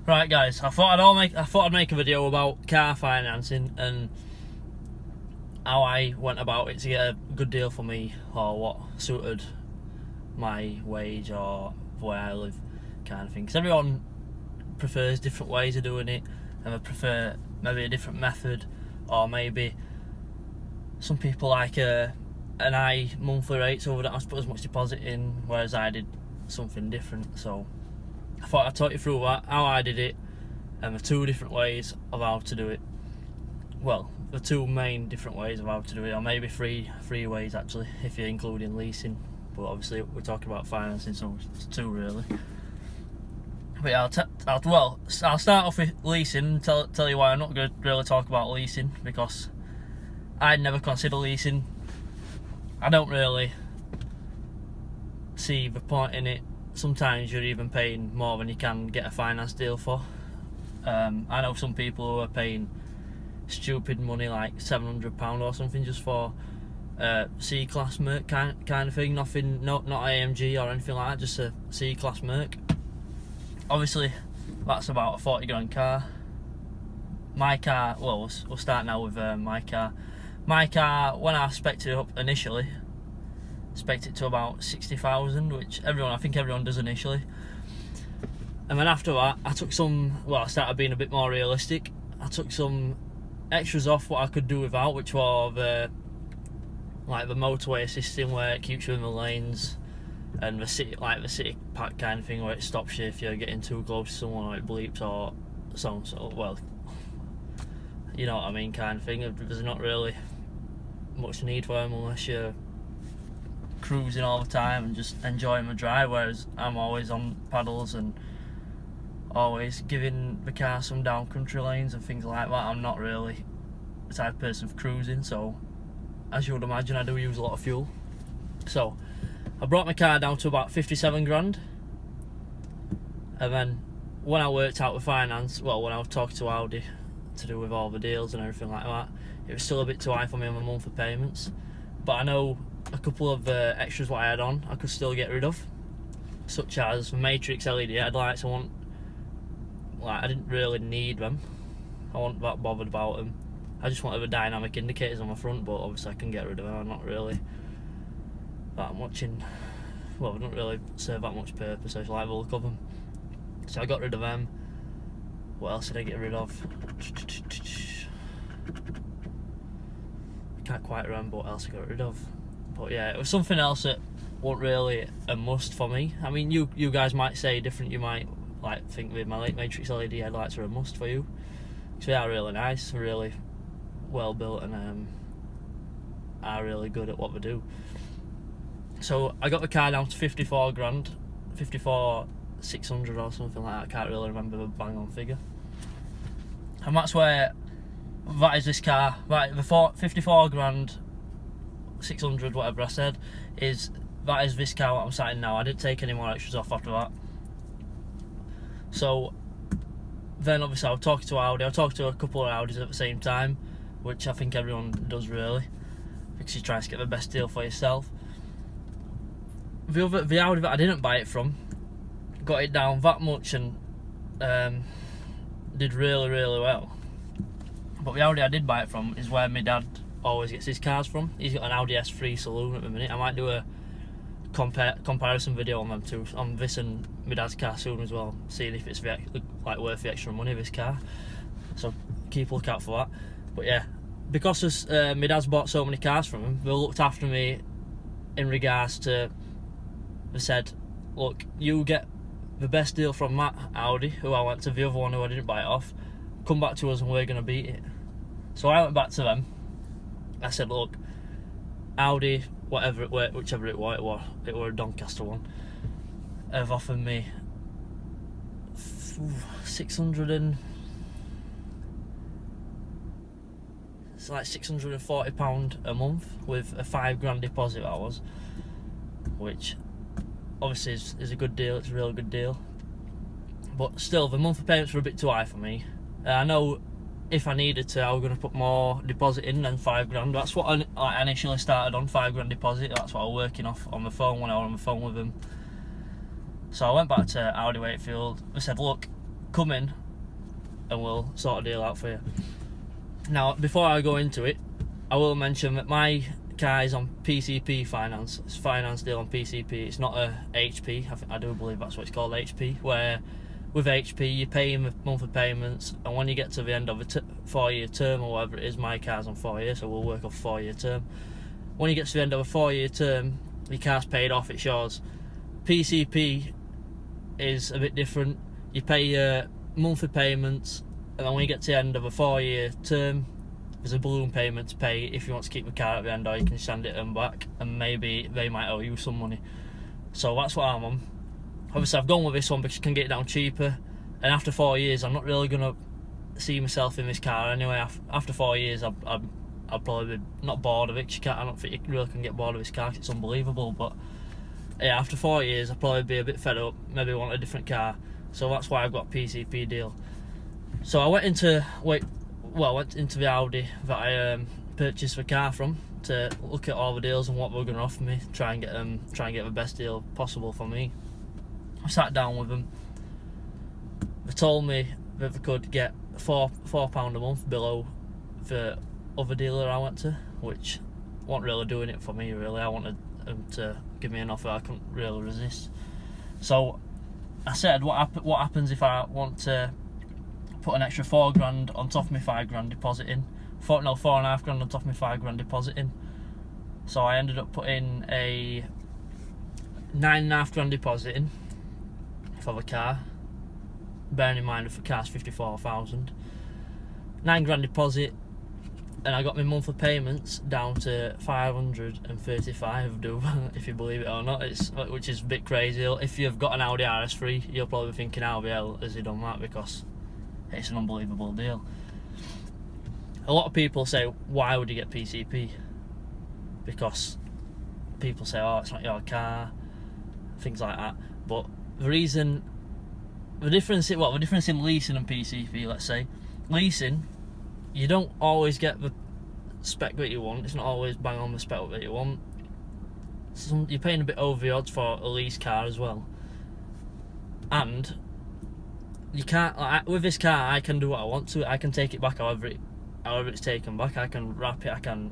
Right, guys, I thought I'd make a video about car financing and how I went about it to get a good deal for me, or what suited my wage or where I live, kind of thing. Because everyone prefers different ways of doing it, and they prefer maybe a different method, or maybe some people like an high monthly rate, so they don't have to put as much deposit in, whereas I did something different. So I thought I'd talk you through how I did it and the two different ways of how to do it. Well, the two main different ways of how to do it, or maybe three ways actually, if you're including leasing. But obviously we're talking about financing, so it's two really. But yeah, I'll start off with leasing and tell you why I'm not going to really talk about leasing, because I'd never consider leasing. I don't really see the point in it. Sometimes you're even paying more than you can get a finance deal for. I know some people who are paying stupid money, like £700 or something, just for C-class Merc kind of thing. Not AMG or anything like that, just a C-class Merc. Obviously, that's about a 40 grand car. My car, well, we'll start now with my car. My car, when I spec'd it up initially, spec'd it to about 60,000, which I think everyone does initially. And then after that, I started being a bit more realistic. I took some extras off what I could do without, which were the motorway assisting, where it keeps you in the lanes, and the city pack kind of thing, where it stops you if you're getting too close to someone, or it bleeps or so. Well, you know what I mean, kind of thing. There's not really much need for them unless you're cruising all the time and just enjoying the drive, whereas I'm always on paddles and always giving the car some down country lanes and things like that. I'm not really the type of person for cruising, so as you would imagine, I do use a lot of fuel. So I brought my car down to about 57 grand, and then when I worked out the finance, well, when I was talking to Audi to do with all the deals and everything like that, it was still a bit too high for me on my monthly payments. But I know a couple of extras what I had on I could still get rid of, such as the Matrix LED headlights. I didn't really need them. I wasn't that bothered about them. I just wanted the dynamic indicators on my front, but obviously I can get rid of them. I'm not really that much they don't really serve that much purpose. I just like the look of them, so I got rid of them. What else did I get rid of? I can't quite remember what else I got rid of, but yeah, it was something else that wasn't really a must for me. I mean, you guys might say different. You might think with my Matrix LED headlights are a must for you, because they are really nice, really well built, and are really good at what they do. So I got the car down to 54 grand, 54,600 or something like that. I can't really remember the bang on figure. And that is this car. Right, the 54 grand 600, whatever I said, that is this car what I'm sat in now. I didn't take any more extras off after that. So then obviously I was talking to Audi. I talked to a couple of Audis at the same time, which I think everyone does really, because you're trying to get the best deal for yourself. The Audi that I didn't buy it from got it down that much and did really, really well. But the Audi I did buy it from is where my dad always gets his cars from. He's got an Audi RS3 saloon at the minute. I might do a comparison video on them too, on this and my dad's car soon as well, seeing if it's worth the extra money, this car. So keep a look out for that. But yeah, because my dad's bought so many cars from him, they looked after me in regards to, they said, look, you get the best deal from that Audi, who I went to, the other one who I didn't buy it off, come back to us and we're going to beat it. So I went back to them. I said, look, Audi, whichever it was a Doncaster one, have offered me 600 and it's like £640 a month with a 5 grand deposit, that was, which obviously is a good deal. It's a really good deal, but still the monthly payments were a bit too high for me. I know if I needed to, I was going to put more deposit in than 5 grand. That's what I initially started on, 5 grand deposit. That's what I was working off on the phone when I was on the phone with them. So I went back to Audi Wakefield. I said, look, come in and we'll sort a deal out for you. Now, before I go into it, I will mention that my car is on PCP finance. It's finance deal on PCP. It's not a HP. I do believe that's what it's called, HP, where with HP you pay in monthly payments, and when you get to the end of a 4-year term or whatever it is, my car's on 4 years, so we'll work off 4-year term. When you get to the end of a 4-year term, your car's paid off, it's yours. PCP is a bit different. You pay your monthly payments, and then when you get to the end of a 4-year term, there's a balloon payment to pay if you want to keep the car at the end, or you can send it them back, and maybe they might owe you some money. So that's what I'm on. Obviously I've gone with this one because you can get it down cheaper, and after 4 years I'm not really going to see myself in this car anyway. After 4 years I'll probably be not bored of it. I don't think you really can get bored of this car, it's unbelievable. But yeah, after 4 years I'll probably be a bit fed up, maybe want a different car. So that's why I've got a PCP deal. So I went into the Audi that I purchased the car from to look at all the deals and what they were going to offer me, try and get the best deal possible for me. I sat down with them. They told me that they could get £4 a month below the other dealer I went to, which wasn't really doing it for me really. I wanted them to give me an offer I couldn't really resist. So I said, what happens if I want to put an extra £4,000 on top of my £5,000 deposit in? £4,500 on top of my £5,000 deposit in. So I ended up putting a £9,500 deposit in for the car, bearing in mind if the car's 54,000. £9,000 deposit, and I got my monthly payments down to 535, if you believe it or not. Which is a bit crazy. If you've got an Audi RS3, you're probably thinking, how the hell has he done that? Because it's an unbelievable deal. A lot of people say, why would you get PCP? Because people say, oh, it's not your car, things like that. But the difference in leasing and PCP, let's say, leasing, you don't always get the spec that you want. It's not always bang on the spec that you want. You're paying a bit over the odds for a lease car as well. And you can't, with this car, I can do what I want to. I can take it back however it's taken back. I can wrap it, I can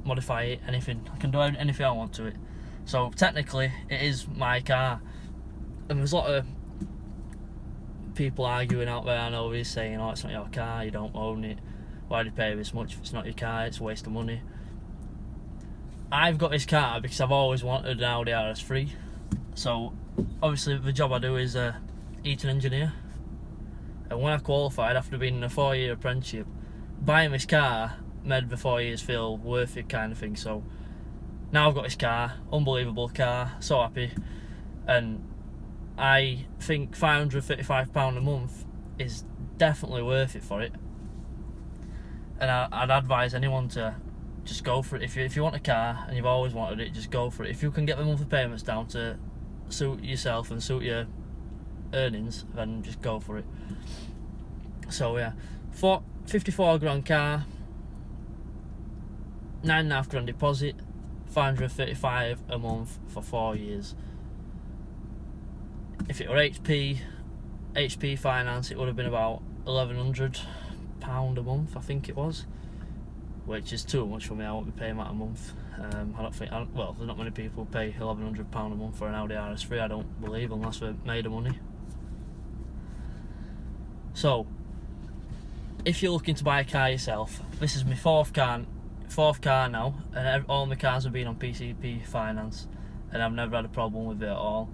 modify it, anything. I can do anything I want to it. So technically, it is my car. And there's a lot of people arguing out there, I know, he's saying, oh, it's not your car, you don't own it, why do you pay this much if it's not your car, it's a waste of money. I've got this car because I've always wanted an Audi RS3. So obviously the job I do is a heating engineer, and when I qualified after being in a 4-year apprenticeship, buying this car made the 4 years feel worth it, kind of thing. So now I've got this car, unbelievable car, so happy, and I think £535 a month is definitely worth it for it. And I'd advise anyone to just go for it. If you want a car and you've always wanted it, just go for it. If you can get the monthly payments down to suit yourself and suit your earnings, then just go for it. So yeah, 54 grand car, £9,500 deposit, 535 a month for 4 years. If it were HP finance, it would have been about £1,100 a month, I think it was, which is too much for me. I won't be paying that a month. Well, there's not many people who pay £1,100 a month for an Audi RS3, I don't believe, unless they're made of money. So, if you're looking to buy a car yourself, this is my fourth car now, and all my cars have been on PCP finance, and I've never had a problem with it at all.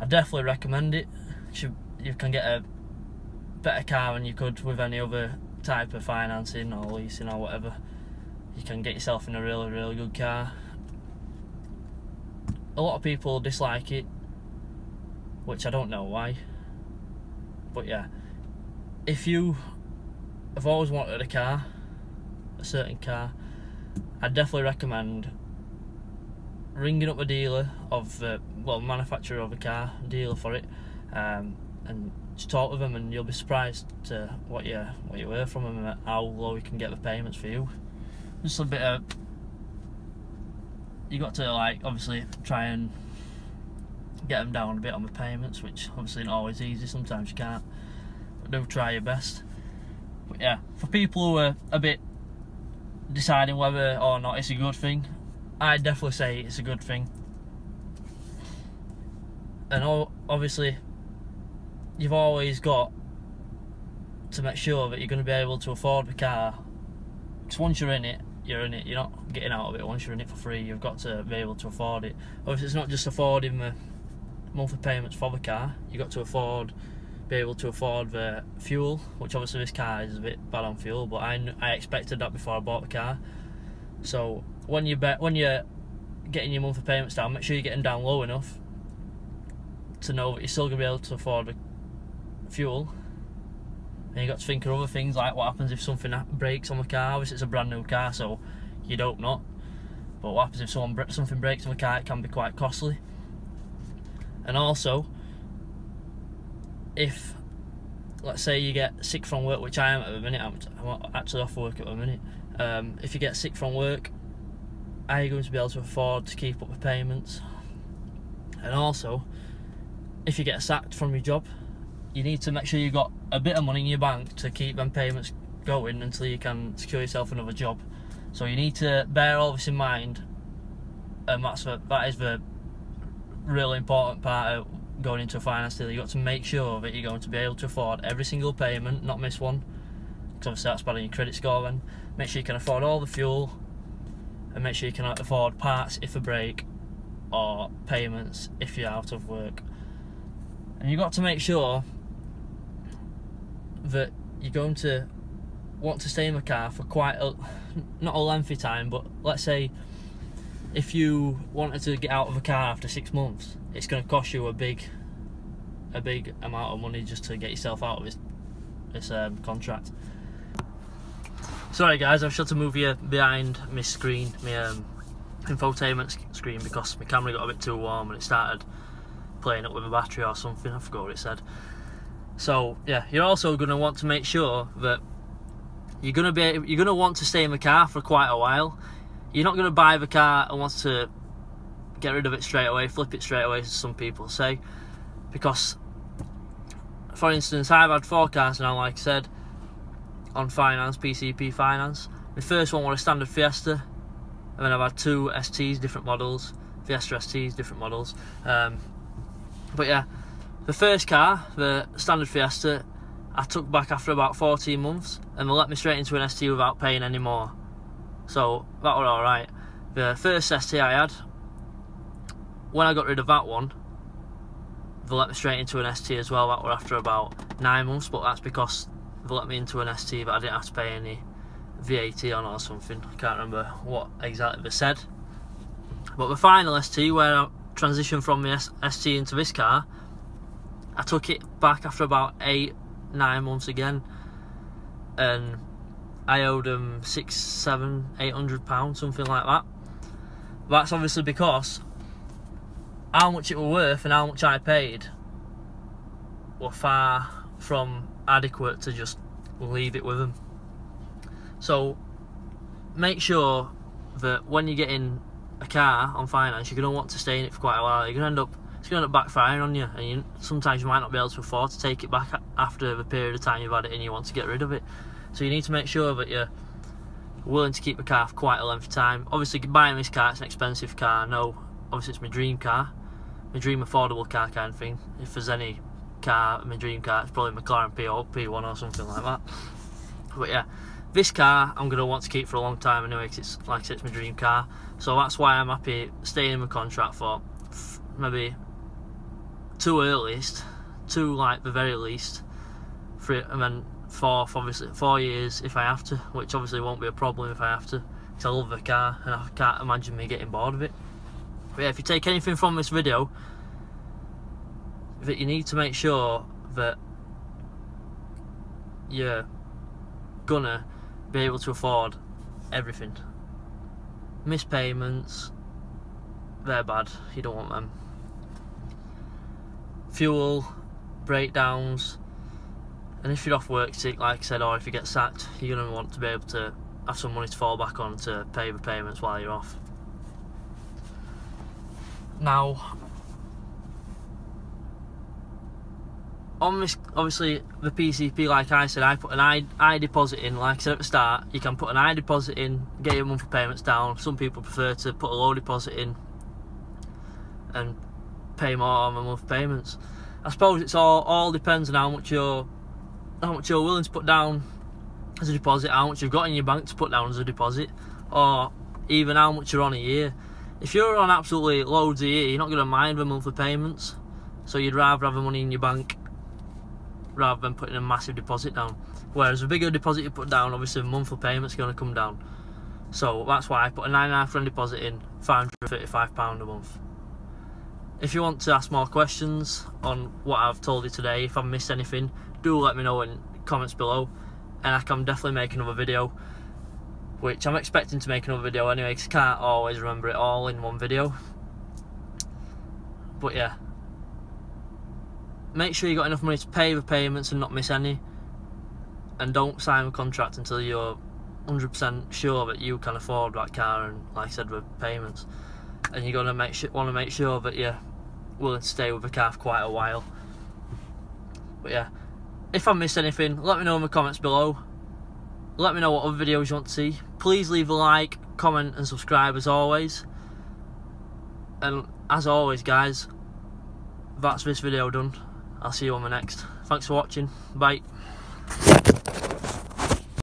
I definitely recommend it. You can get a better car than you could with any other type of financing or leasing or whatever. You can get yourself in a really, really good car. A lot of people dislike it, which I don't know why. But yeah, if you have always wanted a car, a certain car, I definitely recommend ringing up a dealer of manufacturer of a car, dealer for it, and just talk with them, and you'll be surprised to what you hear from them and how low you can get the payments for you. Just a bit of, you got to obviously try and get them down a bit on the payments, which obviously not always easy, sometimes you can't, but do try your best. But yeah, for people who are a bit deciding whether or not it's a good thing, I'd definitely say it's a good thing. And obviously you've always got to make sure that you're going to be able to afford the car, because once you're in it, you're in it, you're not getting out of it. Once you're in it for free, you've got to be able to afford it. Obviously it's not just affording the monthly payments for the car, you've got to be able to afford the fuel, which obviously this car is a bit bad on fuel, but I expected that before I bought the car. So when you're getting your monthly payments down, make sure you're getting down low enough to know that you're still going to be able to afford the fuel. And you've got to think of other things, like what happens if something breaks on the car. Obviously it's a brand new car, so you'd hope not, but what happens if something breaks on the car? It can be quite costly. And also, if let's say you get sick from work, which I am at the minute, I'm actually off work at the minute, if you get sick from work, are you going to be able to afford to keep up the payments? And also, if you get sacked from your job, you need to make sure you've got a bit of money in your bank to keep them payments going until you can secure yourself another job. So you need to bear all this in mind, and that is the really important part of going into a finance deal. You've got to make sure that you're going to be able to afford every single payment, not miss one, because obviously that's bad on your credit score. Then make sure you can afford all the fuel, and make sure you can afford parts if a break, or payments if you're out of work. And you've got to make sure that you're going to want to stay in the car for not a lengthy time, but let's say if you wanted to get out of a car after 6 months, it's going to cost you a big amount of money just to get yourself out of this contract. Sorry guys, I've had to move you behind my screen, my infotainment screen, because my camera got a bit too warm and it started playing up with a battery or something. I forgot what it said. So yeah, you're also going to want to make sure that you're going to want to stay in the car for quite a while. You're not going to buy the car and want to get rid of it straight away, flip it straight away, as some people say. Because, for instance, I've had 4 cars now, like I said, on finance, PCP finance. The first one was a standard Fiesta, and then I've had 2 STs, different models, Fiesta STs, different models. But yeah, the first car, the standard Fiesta, I took back after about 14 months, and they let me straight into an ST without paying any more. So that was alright. The first ST I had, when I got rid of that one, they let me straight into an ST as well. That was after about 9 months, but that's because they let me into an ST but I didn't have to pay any VAT on or something. I can't remember what exactly they said. But the final ST, where I transitioned from the ST into this car, I took it back after about 8-9 months again, and I owed them £600-800, something like that. That's obviously because how much it was worth and how much I paid were far from adequate to just leave it with them. So make sure that when you're getting a car on finance, you're going to want to stay in it for quite a while. It's going to end up backfiring on you, and sometimes you might not be able to afford to take it back after the period of time you've had it and you want to get rid of it. So you need to make sure that you're willing to keep the car for quite a length of time. Obviously, buying this car, it's an expensive car. No, obviously it's my dream car, my dream affordable car kind of thing. If there's any car, my dream car, it's probably McLaren P1 or something like that. But yeah, this car I'm going to want to keep for a long time anyway, because it's, like I said, it's my dream car. So that's why I'm happy staying in my contract for maybe like the very least, and then 4 years if I have to, which obviously won't be a problem if I have to, because I love the car and I can't imagine me getting bored of it. But yeah, if you take anything from this video, that you need to make sure that you're gonna be able to afford everything. Missed payments, they're bad, you don't want them. Fuel, breakdowns, and if you're off work sick, like I said, or if you get sacked, you're going to want to be able to have some money to fall back on to pay the payments while you're off. Now, on this, obviously the PCP, like I said, I put an high deposit in. Like I said at the start, you can put an high deposit in, get your monthly payments down. Some people prefer to put a low deposit in and pay more on the monthly payments. I suppose it's all depends on how much you're willing to put down as a deposit, how much you've got in your bank to put down as a deposit, or even how much you're on a year. If you're on absolutely loads a year, you're not going to mind the monthly payments, so you'd rather have the money in your bank rather than putting a massive deposit down. Whereas the bigger deposit you put down, obviously the monthly payment's going to come down. So that's why I put a £9.5 deposit in, £535 a month. If you want to ask more questions on what I've told you today, if I've missed anything, do let me know in the comments below, and I can definitely make another video, which I'm expecting to make another video anyway, because I can't always remember it all in one video. But yeah, make sure you got enough money to pay the payments and not miss any, and don't sign a contract until you're 100% sure that you can afford that car, and like I said, the payments. And you're gonna want to make sure that you're willing to stay with the car for quite a while. But yeah, if I missed anything, let me know in the comments below. Let me know what other videos you want to see. Please leave a like, comment and subscribe as always. And as always guys, that's this video done. I'll see you on the next. Thanks for watching. Bye.